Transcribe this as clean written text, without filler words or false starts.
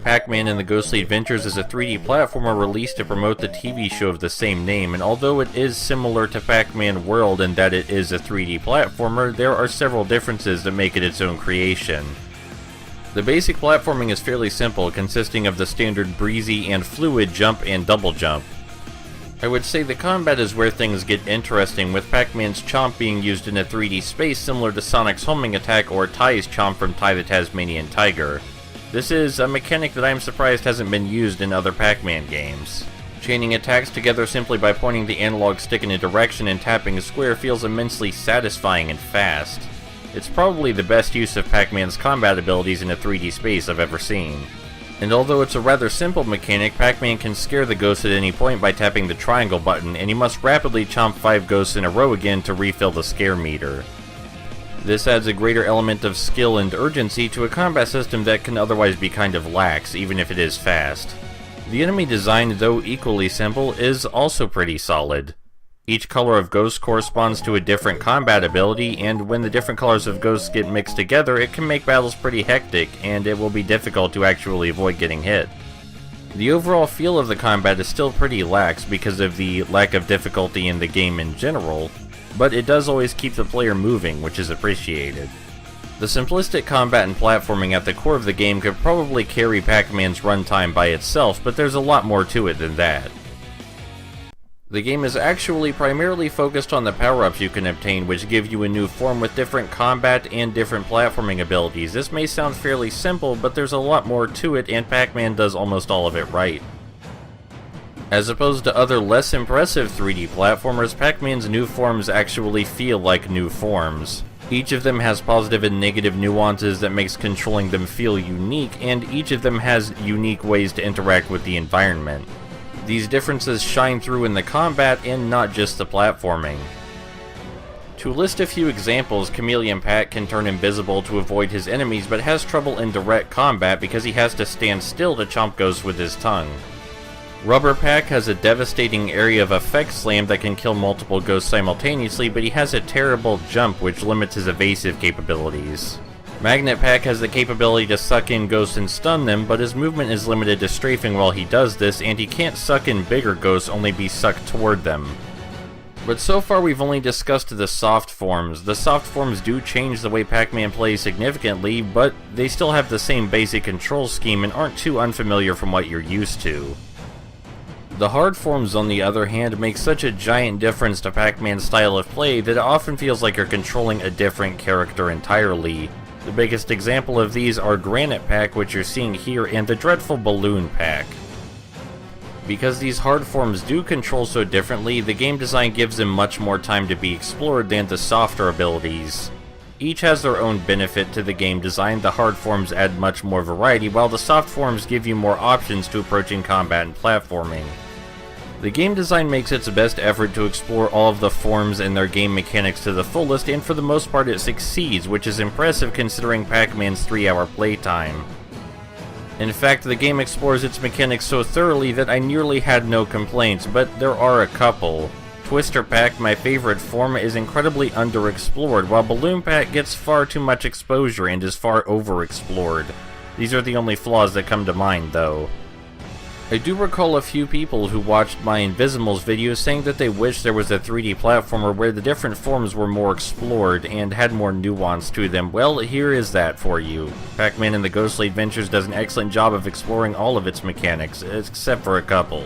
Pac-Man and the Ghostly Adventures is a 3D platformer released to promote the TV show of the same name, and although it is similar to Pac-Man World in that it is a 3D platformer, there are several differences that make it its own creation. The basic platforming is fairly simple, consisting of the standard breezy and fluid jump and double jump. I would say the combat is where things get interesting, with Pac-Man's chomp being used in a 3D space similar to Sonic's homing attack or Ty's chomp from Ty the Tasmanian Tiger. This is a mechanic that I am surprised hasn't been used in other Pac-Man games. Chaining attacks together simply by pointing the analog stick in a direction and tapping a square feels immensely satisfying and fast. It's probably the best use of Pac-Man's combat abilities in a 3D space I've ever seen. And although it's a rather simple mechanic, Pac-Man can scare the ghost at any point by tapping the triangle button, and he must rapidly chomp 5 ghosts in a row again to refill the scare meter. This adds a greater element of skill and urgency to a combat system that can otherwise be kind of lax, even if it is fast. The enemy design, though equally simple, is also pretty solid. Each color of ghost corresponds to a different combat ability, and when the different colors of ghosts get mixed together, it can make battles pretty hectic, and it will be difficult to actually avoid getting hit. The overall feel of the combat is still pretty lax because of the lack of difficulty in the game in general, but it does always keep the player moving, which is appreciated. The simplistic combat and platforming at the core of the game could probably carry Pac-Man's runtime by itself, but there's a lot more to it than that. The game is actually primarily focused on the power-ups you can obtain, which give you a new form with different combat and different platforming abilities. This may sound fairly simple, but there's a lot more to it, and Pac-Man does almost all of it right. As opposed to other less impressive 3D platformers, Pac-Man's new forms actually feel like new forms. Each of them has positive and negative nuances that makes controlling them feel unique, and each of them has unique ways to interact with the environment. These differences shine through in the combat and not just the platforming. To list a few examples, Chameleon Pac can turn invisible to avoid his enemies, but has trouble in direct combat because he has to stand still to chomp ghosts with his tongue. Rubber Pac has a devastating area of effect slam that can kill multiple ghosts simultaneously, but he has a terrible jump which limits his evasive capabilities. Magnet Pac has the capability to suck in ghosts and stun them, but his movement is limited to strafing while he does this, and he can't suck in bigger ghosts, only be sucked toward them. But so far we've only discussed the soft forms. The soft forms do change the way Pac-Man plays significantly, but they still have the same basic control scheme and aren't too unfamiliar from what you're used to. The hard forms, on the other hand, make such a giant difference to Pac-Man's style of play that it often feels like you're controlling a different character entirely. The biggest example of these are Granite Pac, which you're seeing here, and the dreadful Balloon Pac. Because these hard forms do control so differently, the game design gives them much more time to be explored than the softer abilities. Each has their own benefit to the game design. The hard forms add much more variety, while the soft forms give you more options to approaching combat and platforming. The game design makes its best effort to explore all of the forms and their game mechanics to the fullest, and for the most part it succeeds, which is impressive considering Pac-Man's 3-hour playtime. In fact, the game explores its mechanics so thoroughly that I nearly had no complaints, but there are a couple. Twister Pac, my favorite form, is incredibly underexplored, while Balloon Pac gets far too much exposure and is far overexplored. These are the only flaws that come to mind, though. I do recall a few people who watched my Invisimals video saying that they wish there was a 3D platformer where the different forms were more explored and had more nuance to them. Well, here is that for you. Pac-Man and the Ghostly Adventures does an excellent job of exploring all of its mechanics, except for a couple.